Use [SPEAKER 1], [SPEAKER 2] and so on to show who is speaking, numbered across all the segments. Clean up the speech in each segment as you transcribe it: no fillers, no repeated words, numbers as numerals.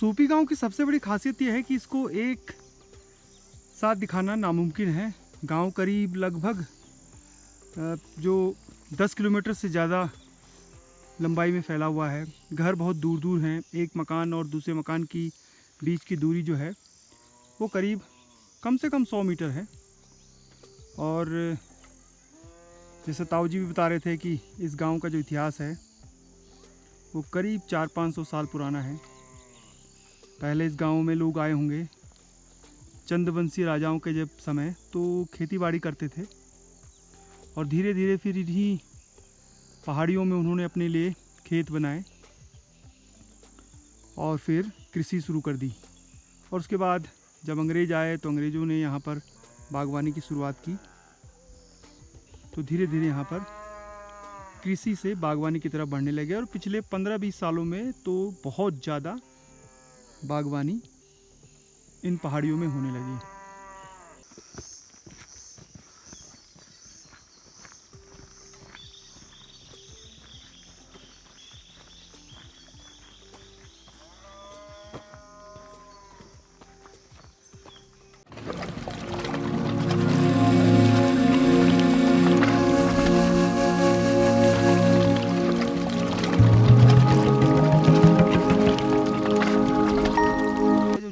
[SPEAKER 1] सूपी गांव की सबसे बड़ी खासियत यह है कि इसको एक साथ दिखाना नामुमकिन है। गांव करीब लगभग जो 10 किलोमीटर से ज़्यादा लंबाई में फैला हुआ है। घर बहुत दूर दूर हैं। एक मकान और दूसरे मकान की बीच की दूरी जो है वो करीब कम से कम 100 मीटर है। और जैसे ताऊ जी भी बता रहे थे कि इस गांव का जो इतिहास है वो करीब 400-500 साल पुराना है। पहले इस गांव में लोग आए होंगे चंद्रवंशी राजाओं के जब समय, तो खेती बाड़ी करते थे और धीरे धीरे फिर इन्हीं पहाड़ियों में उन्होंने अपने लिए खेत बनाए और फिर कृषि शुरू कर दी। और उसके बाद जब अंग्रेज़ आए तो अंग्रेज़ों ने यहाँ पर बागवानी की शुरुआत की, तो धीरे धीरे यहाँ पर कृषि से बागवानी की तरफ बढ़ने लगे। और पिछले 15-20 सालों में तो बहुत ज़्यादा बागवानी इन पहाड़ियों में होने लगी।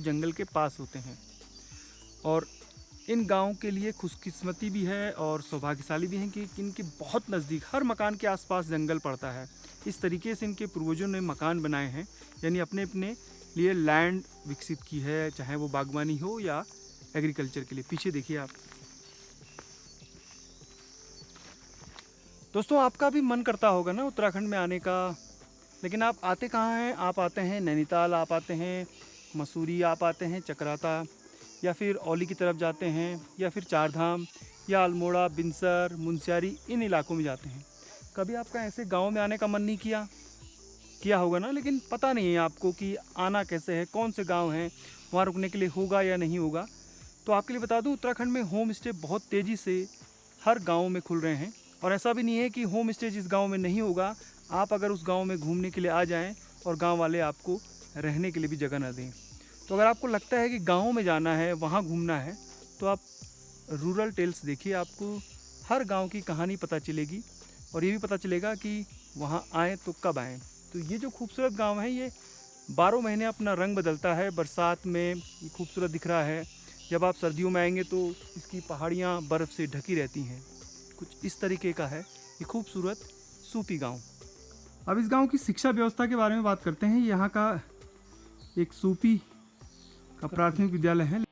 [SPEAKER 1] जंगल के पास होते हैं और इन गाँव के लिए खुशकिस्मती भी है और सौभाग्यशाली भी हैं कि इनके बहुत नज़दीक हर मकान के आसपास जंगल पड़ता है। इस तरीके से इनके पूर्वजों ने मकान बनाए हैं, यानी अपने अपने लिए लैंड विकसित की है, चाहे वो बागवानी हो या एग्रीकल्चर के लिए। पीछे देखिए आप दोस्तों, आपका भी मन करता होगा ना उत्तराखंड में आने का, लेकिन आप आते कहाँ हैं? आप आते हैं नैनीताल, आप आते हैं मसूरी, आप आते हैं चक्राता, या फिर औली की तरफ जाते हैं, या फिर चारधाम या अल्मोड़ा, बिनसर, मुनस्यारी, इन इलाकों में जाते हैं। कभी आपका ऐसे गांव में आने का मन नहीं किया होगा ना, लेकिन पता नहीं है आपको कि आना कैसे है, कौन से गांव हैं, वहाँ रुकने के लिए होगा या नहीं होगा। तो आपके लिए बता दूं, उत्तराखंड में होम स्टे बहुत तेज़ी से हर गाँव में खुल रहे हैं। और ऐसा भी नहीं है कि होम स्टे जिस गाँव में नहीं होगा, आप अगर उस गाँव में घूमने के लिए आ जाएँ और गाँव वाले आपको रहने के लिए भी जगह ना दें। तो अगर आपको लगता है कि गांव में जाना है, वहाँ घूमना है, तो आप रूरल टेल्स देखिए। आपको हर गांव की कहानी पता चलेगी और ये भी पता चलेगा कि वहाँ आएँ तो कब आएँ। तो ये जो खूबसूरत गांव है ये 12 महीने अपना रंग बदलता है। बरसात में ये खूबसूरत दिख रहा है, जब आप सर्दियों में आएंगे तो इसकी पहाड़ियाँ बर्फ़ से ढकी रहती हैं। कुछ इस तरीके का है ये खूबसूरत सूपी गाँव। अब इस गाँव की शिक्षा व्यवस्था के बारे में बात करते हैं। यहाँ का एक सूपी का प्राथमिक विद्यालय है।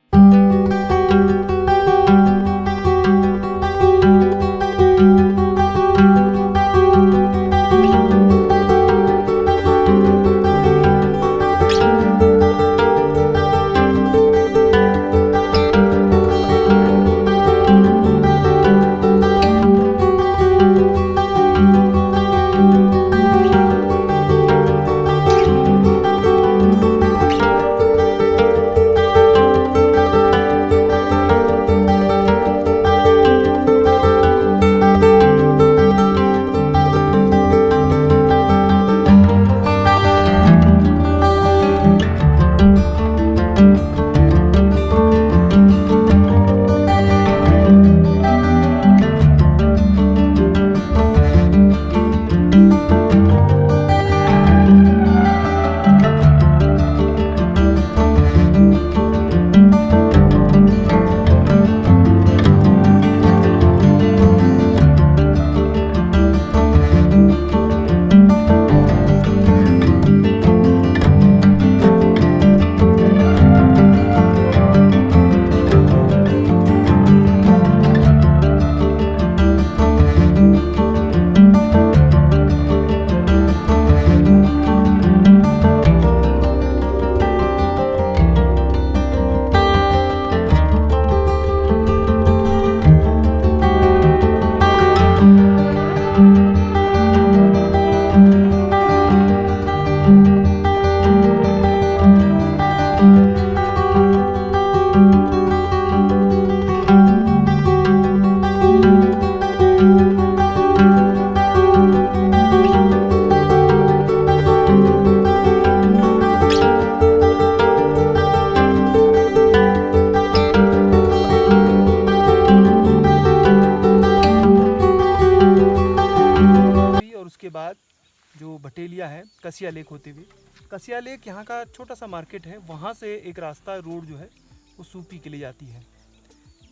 [SPEAKER 1] कसिया लेक होते हुए। कसिया लेक यहाँ का छोटा सा मार्केट है, वहाँ से एक रास्ता रोड जो है वो सूपी के लिए जाती है।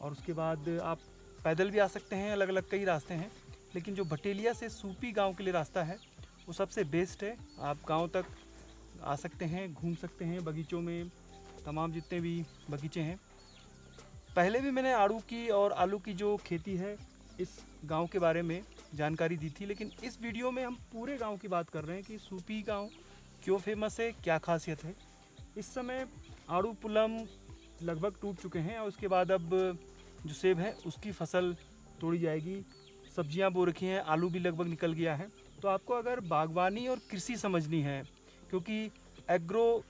[SPEAKER 1] और उसके बाद आप पैदल भी आ सकते हैं, अलग अलग कई रास्ते हैं, लेकिन जो भटेलिया से सूपी गांव के लिए रास्ता है वो सबसे बेस्ट है। आप गांव तक आ सकते हैं, घूम सकते हैं बगीचों में, तमाम जितने भी बगीचे हैं। पहले भी मैंने आड़ू की और आलू की जो खेती है इस गांव के बारे में जानकारी दी थी, लेकिन इस वीडियो में हम पूरे गांव की बात कर रहे हैं कि सूपी गांव क्यों फेमस है, क्या खासियत है। इस समय आड़ू पुलम लगभग टूट चुके हैं और उसके बाद अब जो सेब है उसकी फसल तोड़ी जाएगी। सब्जियां बो रखी हैं, आलू भी लगभग निकल गया है। तो आपको अगर बागवानी और कृषि समझनी है, क्योंकि एग्रो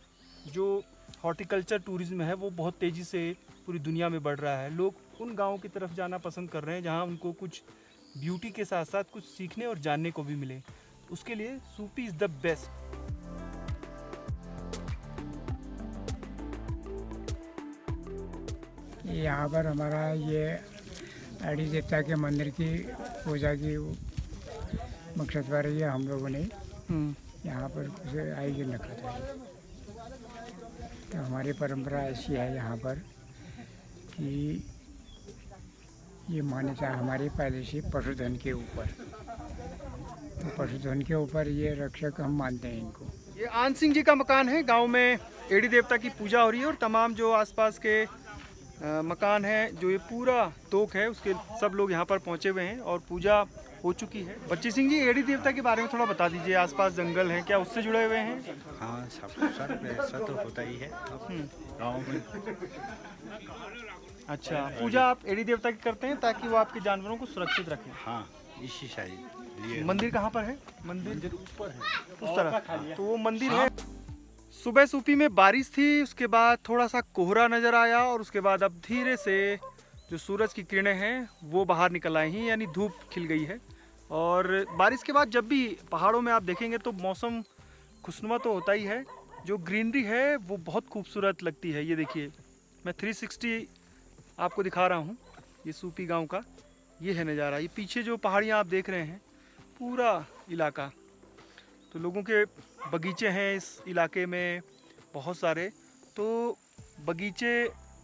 [SPEAKER 1] जो हॉर्टिकल्चर टूरिज्म है वो बहुत तेज़ी से पूरी दुनिया में बढ़ रहा है। लोग उन गाँवों की तरफ जाना पसंद कर रहे हैं जहाँ उनको कुछ ब्यूटी के साथ साथ कुछ सीखने और जानने को भी मिले। उसके लिए सूपी इज़ द बेस्ट।
[SPEAKER 2] यहाँ पर हमारा ये आड़ी देवता के मंदिर की पूजा की मकसद पर ये हम लोगों ने यहाँ पर कुछ आयोजन रखा था। तो हमारी परंपरा ऐसी है यहाँ पर कि ये मान्यता हमारी पहले से पशुधन के ऊपर, तो पशुधन के ऊपर ये रक्षक हम मानते हैं इनको।
[SPEAKER 1] ये आन सिंह जी का मकान है, गांव में एड़ी देवता की पूजा हो रही है और तमाम जो आसपास के मकान है, जो ये पूरा तोक है, उसके सब लोग यहाँ पर पहुँचे हुए हैं और पूजा हो चुकी है। बच्ची सिंह जी, एड़ी देवता के बारे में थोड़ा बता दीजिए। आसपास जंगल है, क्या उससे जुड़े हुए हैं?
[SPEAKER 3] हाँ, सब ऐसा तो होता ही है गाँव में।
[SPEAKER 1] अच्छा, पूजा आप एड़ी देवता की करते हैं ताकि वो आपके जानवरों को सुरक्षित रखें?
[SPEAKER 3] हाँ, इसी शायद।
[SPEAKER 1] मंदिर कहाँ पर है? मंदिर ऊपर है, उस तरफ। तो वो मंदिर है। सुबह सूपी में बारिश थी, उसके बाद थोड़ा सा कोहरा नज़र आया और उसके बाद अब धीरे से जो सूरज की किरणें हैं वो बाहर निकल आई हैं, यानी धूप खिल गई है। और बारिश के बाद जब भी पहाड़ों में आप देखेंगे तो मौसम खुशनुमा तो होता ही है, जो ग्रीनरी है वो बहुत खूबसूरत लगती है। ये देखिए, मैं 360 आपको दिखा रहा हूँ, ये सूपी गांव का ये है नज़ारा। ये पीछे जो पहाड़ियाँ आप देख रहे हैं, पूरा इलाका, तो लोगों के बगीचे हैं इस इलाके में बहुत सारे। तो बगीचे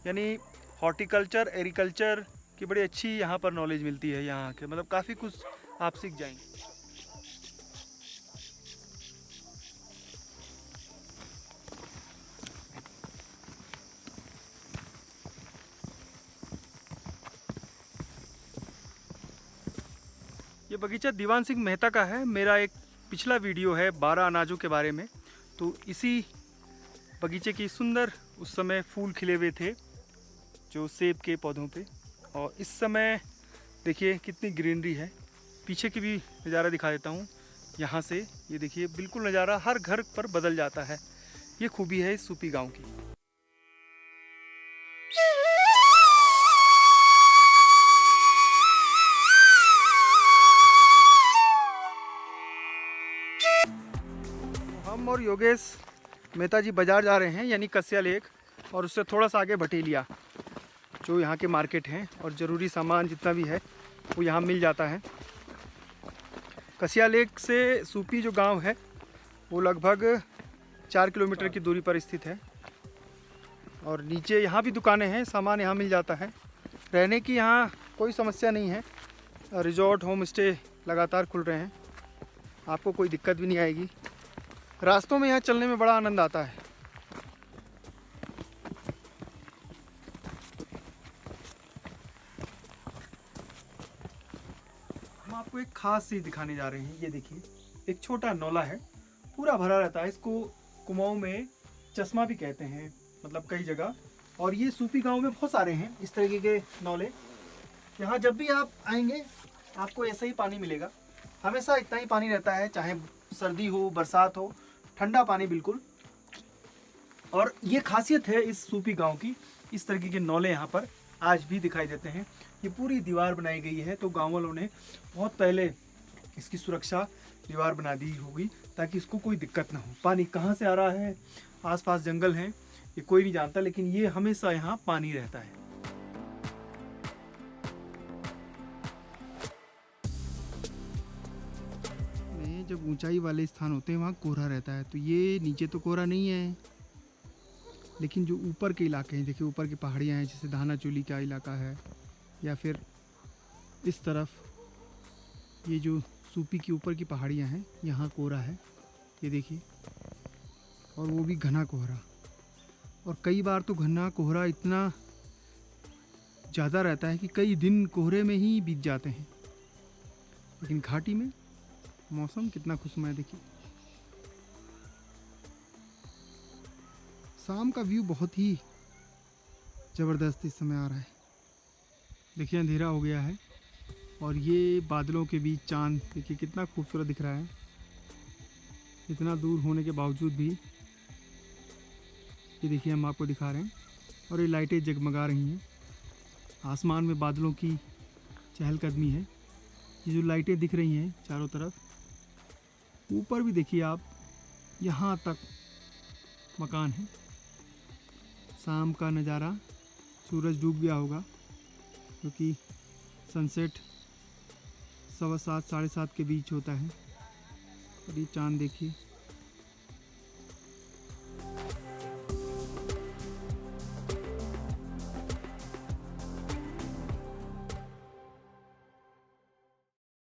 [SPEAKER 1] यानी हॉर्टिकल्चर, एग्रीकल्चर की बड़ी अच्छी यहाँ पर नॉलेज मिलती है। यहाँ के मतलब काफ़ी कुछ आप सीख जाएंगे। ये बगीचा दीवान सिंह मेहता का है। मेरा एक पिछला वीडियो है 12 अनाजों के बारे में, तो इसी बगीचे की सुंदर उस समय फूल खिले हुए थे जो सेब के पौधों पे, और इस समय देखिए कितनी ग्रीनरी है। पीछे की भी नज़ारा दिखा देता हूँ यहाँ से। ये देखिए, बिल्कुल नज़ारा हर घर पर बदल जाता है। ये खूबी है इस सूपी गांव की। हम और योगेश मेहता जी बाज़ार जा रहे हैं, यानी कसिया लेक, और उससे थोड़ा सा आगे भटेलिया, जो यहाँ के मार्केट हैं, और ज़रूरी सामान जितना भी है वो यहाँ मिल जाता है। कसिया लेक से सूपी जो गांव है वो लगभग 4 किलोमीटर की दूरी पर स्थित है। और नीचे यहाँ भी दुकानें हैं, सामान यहाँ मिल जाता है। रहने की यहाँ कोई समस्या नहीं है, रिजॉर्ट, होम स्टे लगातार खुल रहे हैं, आपको कोई दिक्कत भी नहीं आएगी। रास्तों में यहाँ चलने में बड़ा आनंद आता है। हम आपको एक खास चीज़ दिखाने जा रहे हैं। ये देखिए, एक छोटा नौला है, पूरा भरा रहता है। इसको कुमाऊं में चश्मा भी कहते हैं, मतलब कई जगह। और ये सूपी गांव में बहुत सारे हैं इस तरीके के नौले। यहाँ जब भी आप आएंगे आपको ऐसा ही पानी मिलेगा, हमेशा इतना ही पानी रहता है, चाहे सर्दी हो, बरसात हो, ठंडा पानी बिल्कुल। और ये खासियत है इस सूपी गांव की, इस तरीके के नौले यहाँ पर आज भी दिखाई देते हैं। ये पूरी दीवार बनाई गई है, तो गांव वालों ने बहुत पहले इसकी सुरक्षा दीवार बना दी होगी ताकि इसको कोई दिक्कत ना हो। पानी कहाँ से आ रहा है, आसपास जंगल हैं, ये कोई नहीं जानता, लेकिन ये हमेशा यहाँ पानी रहता है। में जब ऊंचाई वाले स्थान होते हैं वहाँ कोहरा रहता है, तो ये नीचे तो कोहरा नहीं है, लेकिन जो ऊपर के इलाके हैं, देखिए ऊपर की पहाड़ियाँ हैं, जैसे धानाचूली का इलाका है, या फिर इस तरफ ये जो सूपी के ऊपर की पहाड़ियाँ हैं, यहाँ कोहरा है, ये देखिए, और वो भी घना कोहरा। और कई बार तो घना कोहरा इतना ज़्यादा रहता है कि कई दिन कोहरे में ही बीत जाते हैं। लेकिन घाटी में मौसम कितना खुशनुमा है, देखिए शाम का व्यू बहुत ही ज़बरदस्त इस समय आ रहा है। देखिए अंधेरा हो गया है और ये बादलों के बीच चांद देखिए कितना खूबसूरत दिख रहा है, इतना दूर होने के बावजूद भी। ये देखिए हम आपको दिखा रहे हैं, और ये लाइटें जगमगा रही हैं, आसमान में बादलों की चहलकदमी है। ये जो लाइटें दिख रही हैं चारों तरफ, ऊपर भी देखिए आप, यहाँ तक मकान है। शाम का नज़ारा, सूरज डूब गया होगा क्योंकि सनसेट 7:15 साढ़े 7 के बीच होता है। और ये चांद देखिए